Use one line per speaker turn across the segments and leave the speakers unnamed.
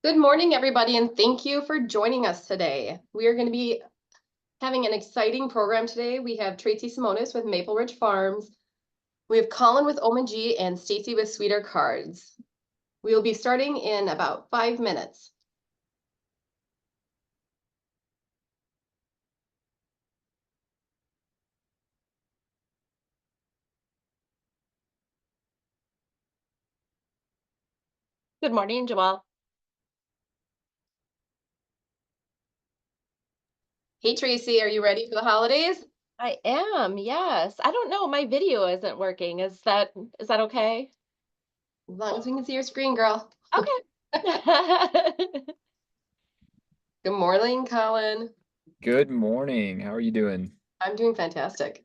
Good morning, everybody, and thank you for joining us today. We are going to be having an exciting program today. We have Tracy Simonis with Maple Ridge Farms. We have Colin with Omanji and Stacy with Sweeter Cards. We will be starting in about 5 minutes. Good morning, Jamal. Hey, Tracy, are you ready for the holidays?
I am, yes. I don't know, my video isn't working. Is that okay?
As long as we can see your screen, girl.
Okay.
Good morning, Colin.
Good morning. How are you doing?
I'm doing fantastic.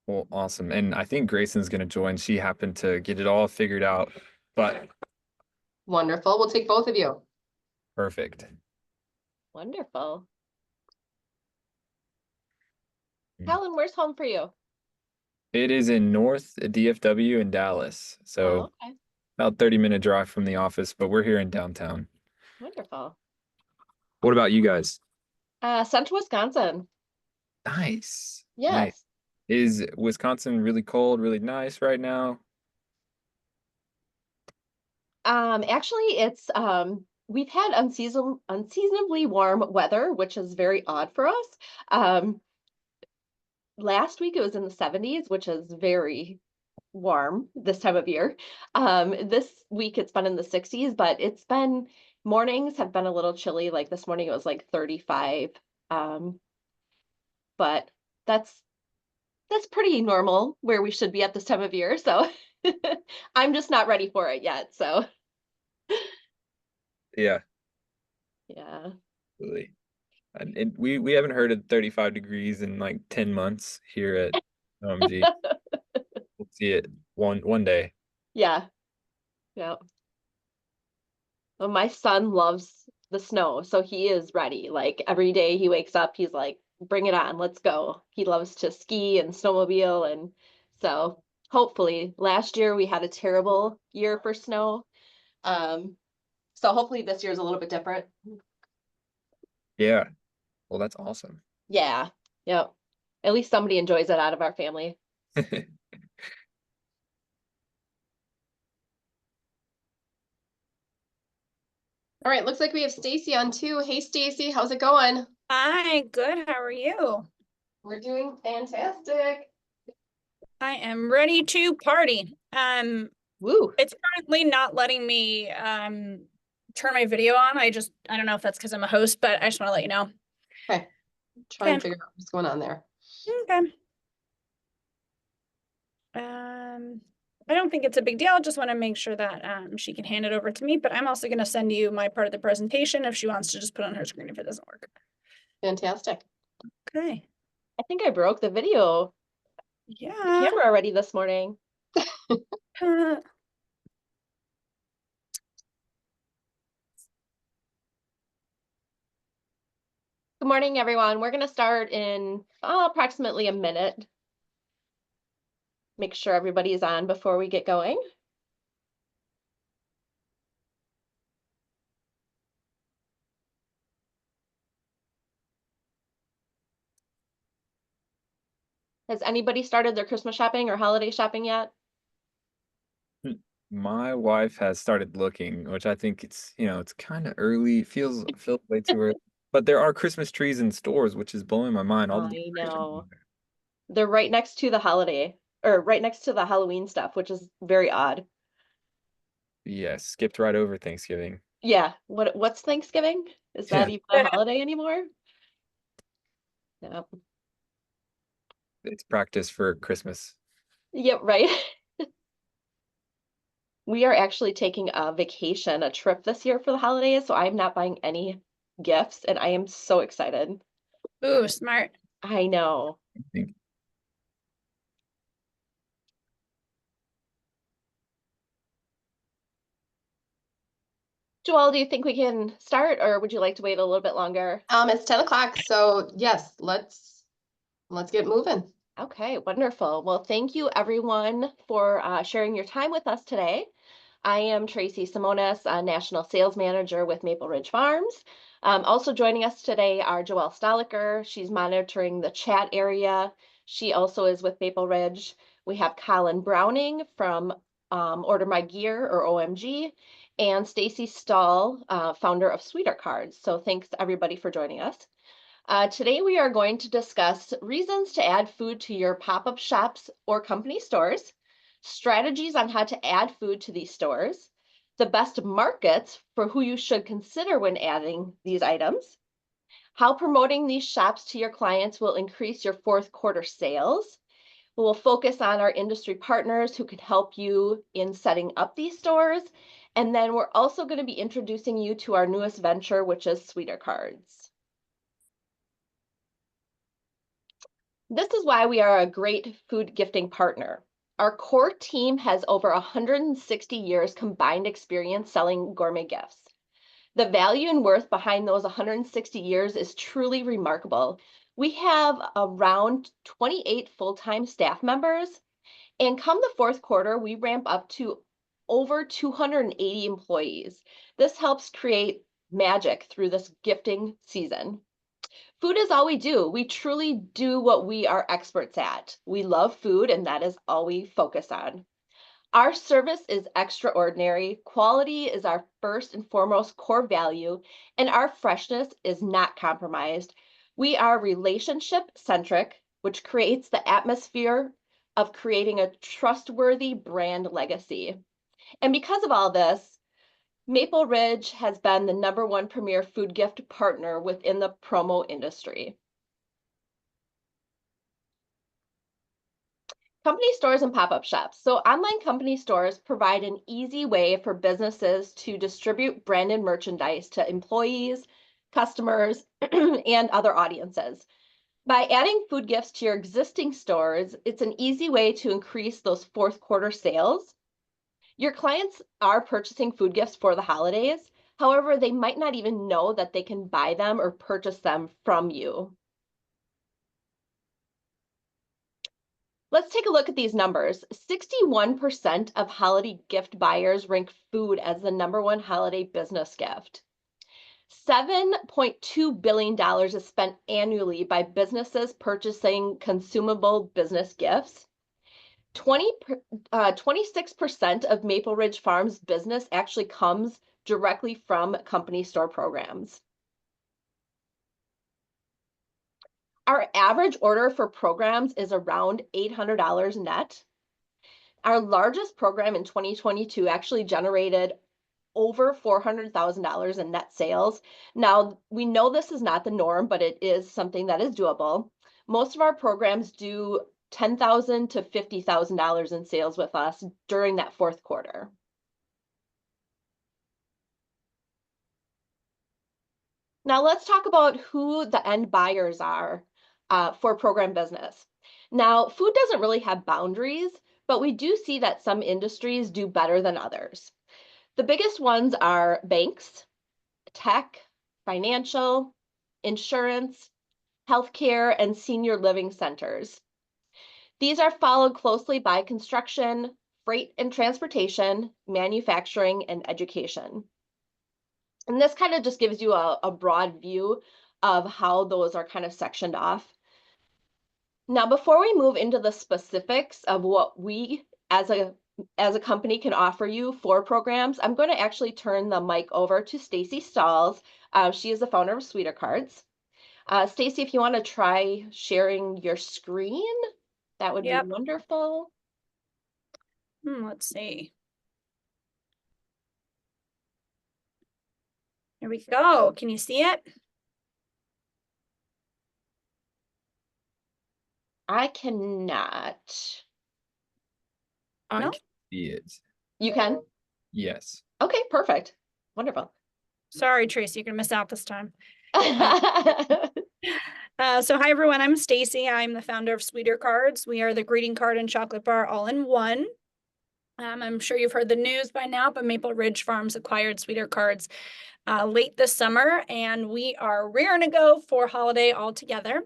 Well, awesome. And I think Grayson's going to join. She happened to get it all figured out, but
Wonderful. We'll take both of you.
perfect.
Wonderful.
Mm.
Helen, where's home for you?
It is in North DFW in Dallas.
Oh,
So
okay.
about 30-minute drive from the office, but we're here in downtown.
Wonderful.
What about you guys?
Central Wisconsin.
Nice. Nice.
Yes.
Is Wisconsin really cold, really nice right now?
Actually it's we've had unseasonably warm weather, which is very odd for us. Last week it was in the 70s, which is very warm this time of year. This week it's been in the 60s, but mornings have been a little chilly. Like this morning it was like 35. Um, but that's that's pretty normal where we should be at this time of year. So I'm just not ready for it yet. So
Yeah,
yeah.
really. And we haven't heard of 35 degrees in like 10 months here at OMG. We'll see it one day.
Yeah. Yeah. Well, my son loves the snow, so he is ready. Like every day he wakes up, he's like, bring it on, let's go. He loves to ski and snowmobile. And so hopefully last year we had a terrible year for snow. Um, so hopefully this year's a little bit different.
Yeah. Well, that's awesome.
Yeah. Yep. At least somebody enjoys it out of our family.
All right, looks like we have Stacy on too. Hey, Stacy, how's it going?
Hi, good. How are you?
We're doing fantastic.
I am ready to party.
Woo.
It's currently not letting me turn my video on. I don't know if that's because I'm a host, but I just want to let you know.
Okay, try and
Okay.
figure out what's going on there.
Okay. I don't think it's a big deal. Just want to make sure that she can hand it over to me, but I'm also going to send you my part of the presentation if she wants to just put it on her screen if it doesn't work.
Fantastic.
Okay.
I think I broke the video
Yeah.
camera already this morning. Good morning, everyone. We're going to start in approximately a minute. Make sure everybody's on before we get going. Has anybody started their Christmas shopping or holiday shopping yet?
My wife has started looking, which I think it's kind of early. Feels way too early. But there are Christmas trees in stores, which is blowing my mind. All the
I
decorations
know.
are there.
They're right next to the holiday or right next to the Halloween stuff, which is very odd.
Yeah, skipped right over Thanksgiving.
Yeah. What's Thanksgiving? Is that
Yeah,
even a holiday anymore? No.
it's practice for Christmas.
Yep, right. We are actually taking a vacation, a trip this year for the holidays, so I'm not buying any gifts and I am so excited.
Ooh, smart.
I know.
I think.
Joelle, do you think we can start or would you like to wait a little bit longer?
It's 10 o'clock, so yes, let's get moving.
Okay, wonderful. Well, thank you everyone for sharing your time with us today. I am Tracy Simonis, a National Sales Manager with Maple Ridge Farms. Also joining us today are Joelle Stoliker. She's monitoring the chat area. She also is with Maple Ridge. We have Colin Browning from Order My Gear, or OMG, and Stacy Stahl, founder of Sweeter Cards. So thanks everybody for joining us. Today we are going to discuss reasons to add food to your pop-up shops or company stores, strategies on how to add food to these stores, the best markets for who you should consider when adding these items, how promoting these shops to your clients will increase your fourth quarter sales. We'll focus on our industry partners who can help you in setting up these stores. And then we're also going to be introducing you to our newest venture, which is Sweeter Cards. This is why we are a great food gifting partner. Our core team has over 160 years combined experience selling gourmet gifts. The value and worth behind those 160 years is truly remarkable. We have around 28 full-time staff members, and come the fourth quarter, we ramp up to over 280 employees. This helps create magic through this gifting season. Food is all we do. We truly do what we are experts at. We love food, and that is all we focus on. Our service is extraordinary. Quality is our first and foremost core value, and our freshness is not compromised. We are relationship-centric, which creates the atmosphere of creating a trustworthy brand legacy. And because of all this, Maple Ridge has been the #1 premier food gift partner within the promo industry. Company stores and pop-up shops. So online company stores provide an easy way for businesses to distribute branded merchandise to employees, customers, and other audiences. By adding food gifts to your existing stores, it's an easy way to increase those fourth quarter sales. Your clients are purchasing food gifts for the holidays. However, they might not even know that they can buy them or purchase them from you. Let's take a look at these numbers. 61% of holiday gift buyers rank food as the #1 holiday business gift. $7.2 billion is spent annually by businesses purchasing consumable business gifts. 26% of Maple Ridge Farms business actually comes directly from company store programs. Our average order for programs is around $800 net. Our largest program in 2022 actually generated over $400,000 in net sales. Now, we know this is not the norm, but it is something that is doable. Most of our programs do $10,000 to $50,000 in sales with us during that fourth quarter. Now let's talk about who the end buyers are for program business. Now, food doesn't really have boundaries, but we do see that some industries do better than others. The biggest ones are banks, tech, financial, insurance, healthcare, and senior living centers. These are followed closely by construction, freight and transportation, manufacturing, and education. And this kind of just gives you a broad view of how those are kind of sectioned off. Now, before we move into the specifics of what we as a company can offer you for programs, I'm going to actually turn the mic over to Stacy Stahls. She is the founder of Sweeter Cards. Stacy, if you want to try sharing your screen, that would be wonderful.
Let's see. Here we go. Can you see it?
I cannot.
I
No?
can see it.
You can?
Yes.
Okay, perfect. Wonderful.
Sorry, Tracy, you're gonna miss out this time. So hi everyone, I'm Stacy. I'm the founder of Sweeter Cards. We are the greeting card and chocolate bar all in one. I'm sure you've heard the news by now, but Maple Ridge Farms acquired Sweeter Cards late this summer, and we are rearing to go for holiday altogether.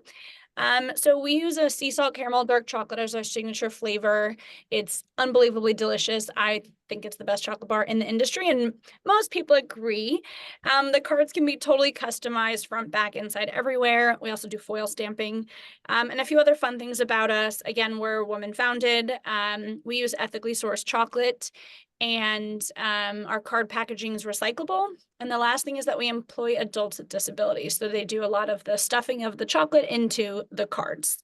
So we use a sea salt caramel dark chocolate as our signature flavor. It's unbelievably delicious. I think it's the best chocolate bar in the industry, and most people agree. The cards can be totally customized front, back, inside, everywhere. We also do foil stamping, and a few other fun things about us. Again, we're woman founded. We use ethically sourced chocolate, and our card packaging is recyclable. And the last thing is that we employ adults with disabilities. So they do a lot of the stuffing of the chocolate into the cards.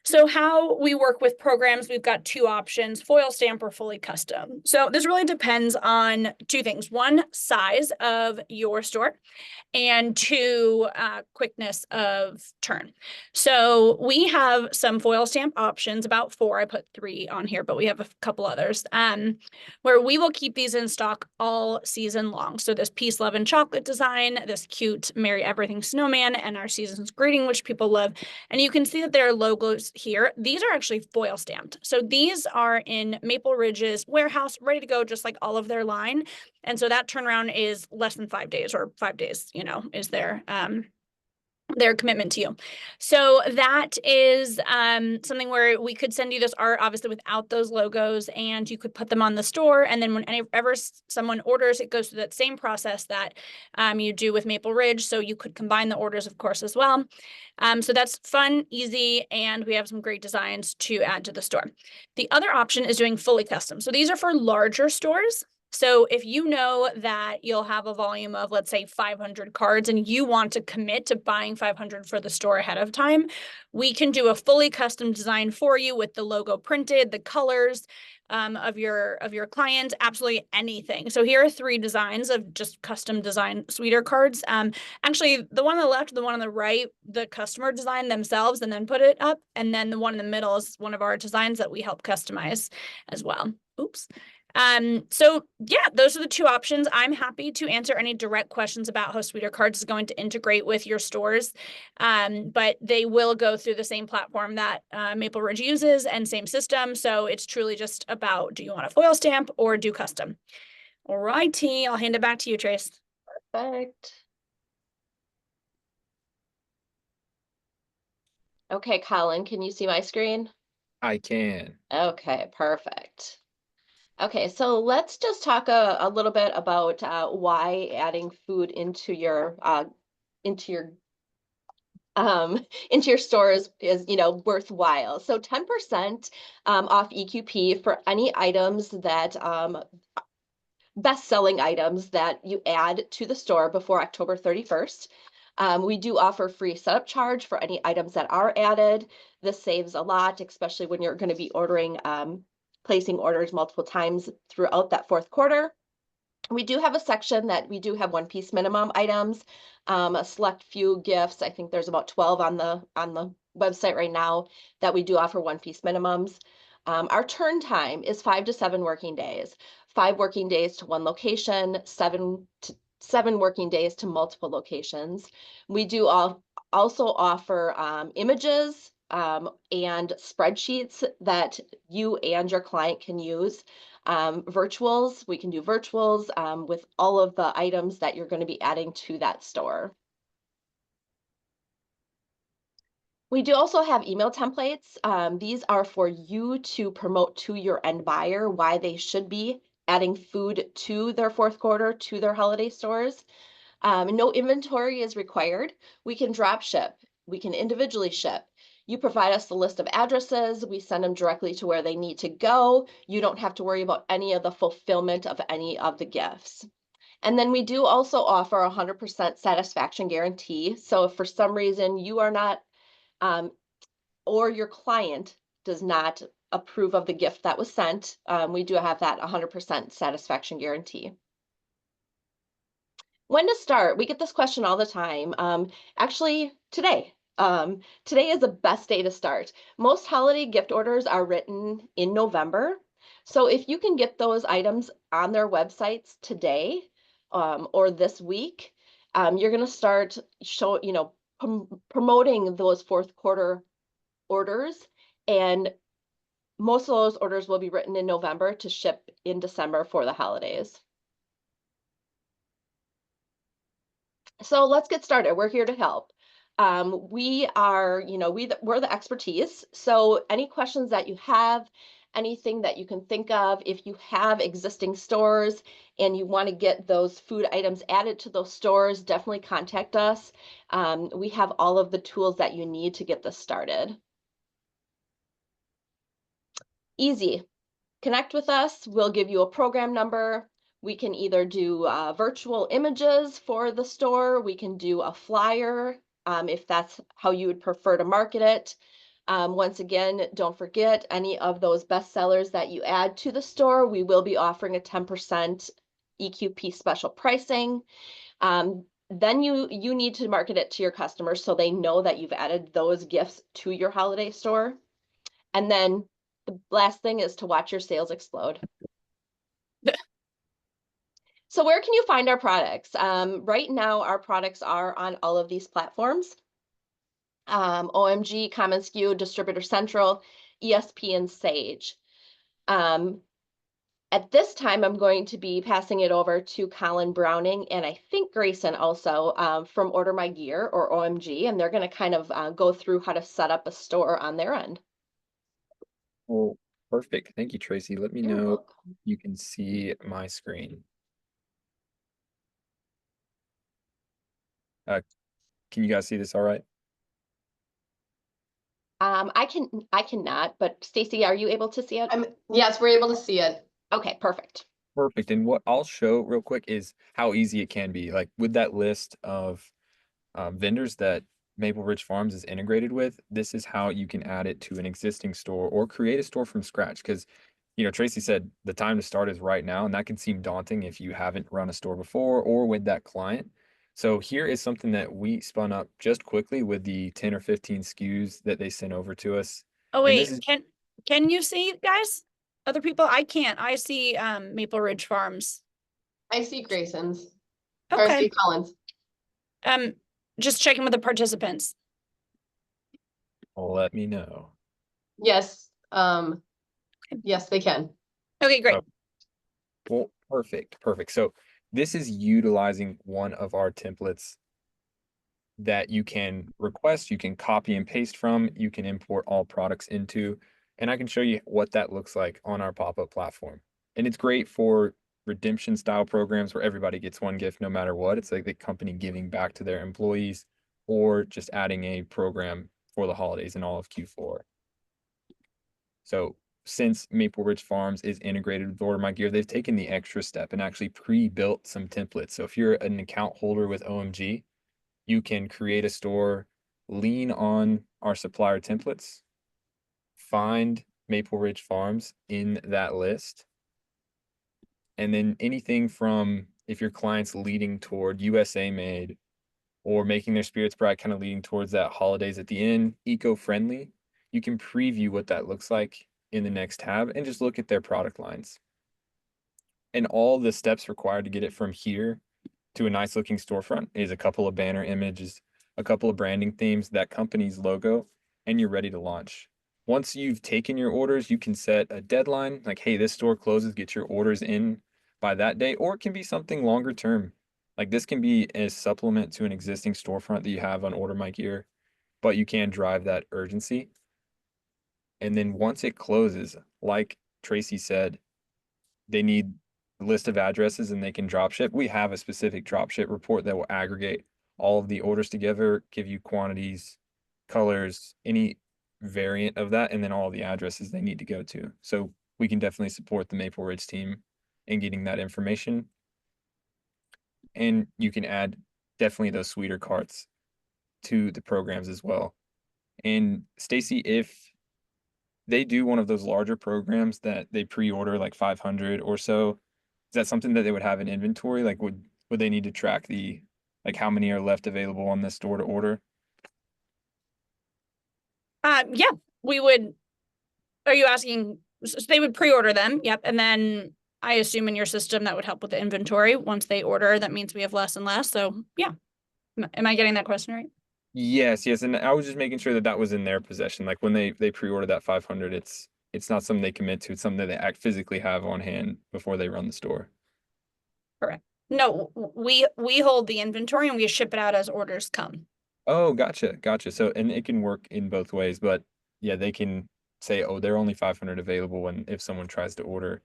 So how we work with programs, we've got two options, foil stamp or fully custom. So this really depends on two things. One, size of your store, and two, quickness of turn. So we have some foil stamp options, about 4. I put 3 on here, but we have a couple others, where we will keep these in stock all season long. So this Peace, Love, and Chocolate design, this cute Merry Everything Snowman, and our season's greeting, which people love. And you can see that there are logos here. These are actually foil stamped. So these are in Maple Ridge's warehouse, ready to go, just like all of their line. And so that turnaround is less than 5 days, or 5 days, is their commitment to you. So that is something where we could send you this art, obviously without those logos, and you could put them on the store. And then whenever someone orders, it goes through that same process that you do with Maple Ridge. So you could combine the orders, of course, as well. So that's fun, easy, and we have some great designs to add to the store. The other option is doing fully custom. So these are for larger stores. So if you know that you'll have a volume of, let's say, 500 cards, and you want to commit to buying 500 for the store ahead of time, we can do a fully custom design for you with the logo printed, the colors of your client, absolutely anything. So here are 3 designs of just custom design sweeter cards. Actually, the one on the left, the one on the right, the customer designed themselves and then put it up. And then the one in the middle is one of our designs that we help customize as well. Oops. So yeah, those are the 2 options. I'm happy to answer any direct questions about how Sweeter Cards is going to integrate with your stores. But they will go through the same platform that Maple Ridge uses and same system. So it's truly just about, do you want a foil stamp or do custom? All righty, I'll hand it back to you, Trace.
Perfect. Okay, Colin, can you see my screen?
I can.
Okay, perfect. Okay, so let's just talk a little bit about why adding food into your stores is worthwhile. So 10% off EQP for any items that best-selling items that you add to the store before October 31st. We do offer free setup charge for any items that are added. This saves a lot, especially when you're going to be ordering placing orders multiple times throughout that 4th quarter. We do have a section that we do have 1-piece minimum items, a select few gifts. I think there's about 12 on the website right now that we do offer 1-piece minimums. Our turn time is 5 to 7 working days, 5 working days to 1 location, 7 working days to multiple locations. We do also offer images and spreadsheets that you and your client can use. Virtuals, we can do virtuals with all of the items that you're going to be adding to that store. We do also have email templates. These are for you to promote to your end buyer why they should be adding food to their 4th quarter, to their holiday stores. No inventory is required. We can drop ship. We can individually ship. You provide us the list of addresses. We send them directly to where they need to go. You don't have to worry about any of the fulfillment of any of the gifts. And then we do also offer a 100% satisfaction guarantee. So if for some reason you are not, or your client does not approve of the gift that was sent, we do have that 100% satisfaction guarantee. When to start? We get this question all the time. Actually, today. Today is the best day to start. Most holiday gift orders are written in November. So if you can get those items on their websites today or this week, you're going to start promoting those 4th quarter orders. And most of those orders will be written in November to ship in December for the holidays. So let's get started. We're here to help. We are, we're the expertise. So any questions that you have, anything that you can think of, if you have existing stores and you want to get those food items added to those stores, definitely contact us. We have all of the tools that you need to get this started. Easy. Connect with us. We'll give you a program number. We can either do virtual images for the store. We can do a flyer if that's how you would prefer to market it. Once again, don't forget any of those best sellers that you add to the store, we will be offering a 10% EQP special pricing. Then you need to market it to your customers so they know that you've added those gifts to your holiday store. And then the last thing is to watch your sales explode. So where can you find our products? Right now, our products are on all of these platforms. OMG, commonsku, Distributor Central, ESP, and Sage. At this time, I'm going to be passing it over to Colin Browning and I think Grayson also from Order My Gear or OMG, and they're going to kind of go through how to set up a store on their end.
Well, perfect. Thank you, Tracy. Let me
You're
know
welcome.
if you can see my screen. Can you guys see this all right?
I cannot, but Stacy, are you able to see it?
Yes, we're able to see it.
Okay, perfect.
Perfect. And what I'll show real quick is how easy it can be. Like with that list of vendors that Maple Ridge Farms is integrated with, this is how you can add it to an existing store or create a store from scratch. Because, Tracy said the time to start is right now, and that can seem daunting if you haven't run a store before or with that client. So here is something that we spun up just quickly with the 10 or 15 SKUs that they sent over to us.
Oh,
And this
wait,
is
can you see, guys? Other people? I can't. I see Maple Ridge Farms.
I see Grayson's. Or I
Okay.
see Collins.
Just checking with the participants.
let me know.
Yes. Yes, they can.
Okay, great.
Well, perfect. So this is utilizing one of our templates that you can request, you can copy and paste from, you can import all products into, and I can show you what that looks like on our pop-up platform. And it's great for redemption style programs where everybody gets one gift no matter what. It's like the company giving back to their employees or just adding a program for the holidays in all of Q4. So since Maple Ridge Farms is integrated with Order My Gear, they've taken the extra step and actually pre-built some templates. So if you're an account holder with OMG, you can create a store, lean on our supplier templates, find Maple Ridge Farms in that list. And then anything from if your client's leading toward USA made or making their spirits bright, kind of leading towards that holidays at the end, eco-friendly, you can preview what that looks like in the next tab and just look at their product lines. And all the steps required to get it from here to a nice looking storefront is a couple of banner images, a couple of branding themes, that company's logo, and you're ready to launch. Once you've taken your orders, you can set a deadline like, hey, this store closes, get your orders in by that day, or it can be something longer term. Like this can be a supplement to an existing storefront that you have on Order My Gear, but you can drive that urgency. And then once it closes, like Tracy said, they need a list of addresses and they can drop ship. We have a specific drop ship report that will aggregate all of the orders together, give you quantities, colors, any variant of that, and then all the addresses they need to go to. So we can definitely support the Maple Ridge team in getting that information. And you can add definitely those sweeter carts to the programs as well. And Stacy, if they do one of those larger programs that they pre-order like 500 or so, is that something that they would have in inventory? Like would they need to track the like how many are left available on this store to order?
Yeah, we would. Are you asking? So they would pre-order them. Yep. And then I assume in your system that would help with the inventory. Once they order, that means we have less and less. So yeah. Am I getting that question right?
Yes. And I was just making sure that was in their possession. Like when they pre-order that 500, it's not something they commit to. It's something that they physically have on hand before they run the store.
Correct. No, we hold the inventory and we ship it out as orders come.
Oh, gotcha. So, and it can work in both ways, but yeah, they can say, oh, there are only 500 available. And if someone tries to order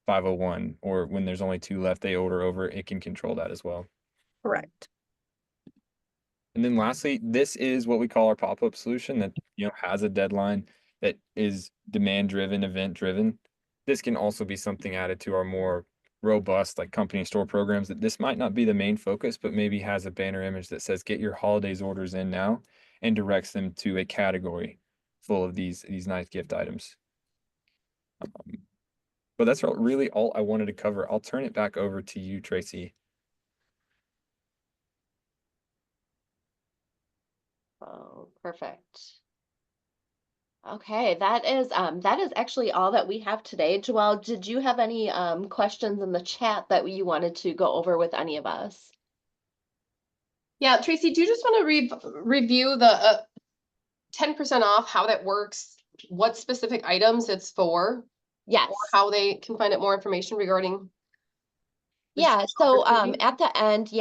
501, or when there's only 2 left, they order over, it can control that as well.
Correct.
And then lastly, this is what we call our pop-up solution that, has a deadline, that is demand driven, event driven. This can also be something added to our more robust, like, company store programs, that this might not be the main focus, but maybe has a banner image that says get your holidays orders in now, and directs them to a category full of these nice gift items. But that's really all I wanted to cover. I'll turn it back over to you, Tracy.
Oh, perfect. Okay, that is actually all that we have today. Joelle, did you have any questions in the chat that you wanted to go over with any of us?
Yeah, Tracy, do you just want to review the 10% off, how that works, what specific items it's for,
Yes.
or how they can find out more information regarding? this
Yeah, so
opportunity?
at the end,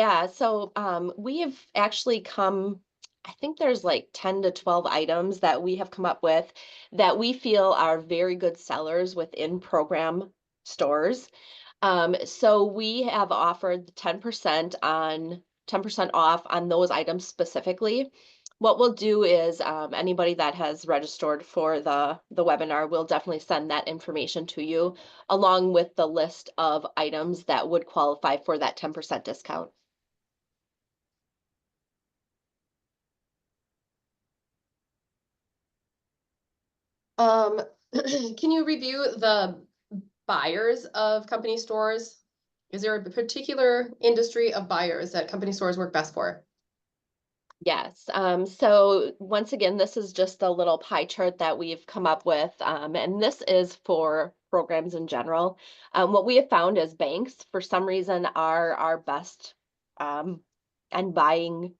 we've actually come, I think there's like 10 to 12 items that we have come up with that we feel are very good sellers within program stores. So we have offered 10% off on those items specifically. What we'll do is anybody that has registered for the webinar, we'll definitely send that information to you along with the list of items that would qualify for that 10% discount.
Can you review the buyers of company stores? Is there a particular industry of buyers that company stores work best for?
Yes. So once again, this is just a little pie chart that we've come up with, and this is for programs in general. What we have found is banks, for some reason, are our best and buying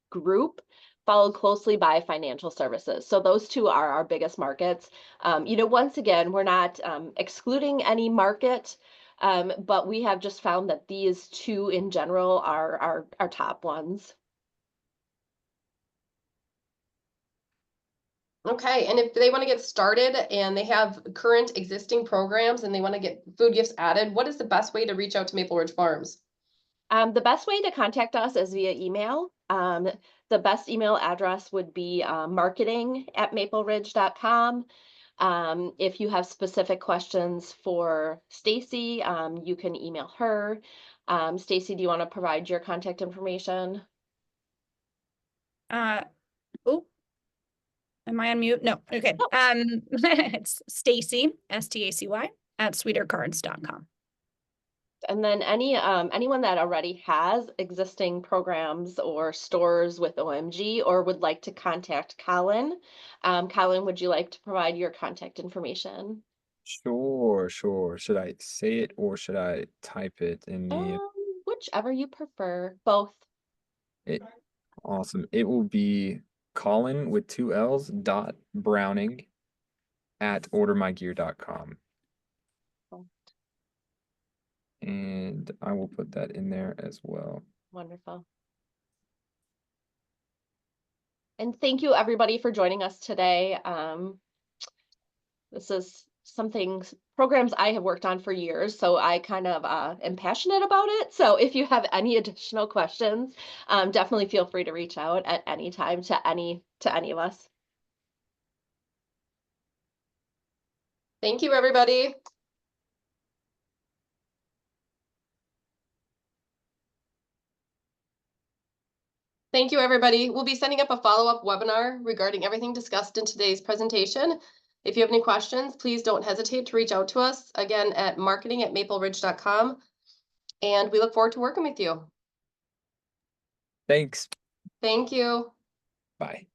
group, followed closely by financial services. So those two are our biggest markets. Once again, we're not excluding any market, but we have just found that these two in general are our top ones.
Okay, and if they want to get started and they have current existing programs and they want to get food gifts added, what is the best way to reach out to Maple Ridge Farms?
The best way to contact us is via email. The best email address would be marketing@mapleridge.com. If you have specific questions for Stacy, you can email her. Stacy, do you want to provide your contact information?
Oh, am I on mute? No. Okay.
Oh.
It's Stacy, STACY, @sweetercards.com.
And then anyone that already has existing programs or stores with OMG or would like to contact Colin, Colin, would you like to provide your contact information?
Sure. Should I say it or should I type it in the?
Whichever you prefer, both.
Awesome. It will be Colin with 2 L's .Browning @ordermygear.com. And I will put that in there as well.
Wonderful. And thank you everybody for joining us today. This is programs I have worked on for years, so I kind of am passionate about it. So if you have any additional questions, definitely feel free to reach out at any time to any of us.
Thank you, everybody. Thank you, everybody. We'll be setting up a follow-up webinar regarding everything discussed in today's presentation. If you have any questions, please don't hesitate to reach out to us again at marketing@mapleridge.com. And we look forward to working with you.
Thanks.
Thank you.
Bye.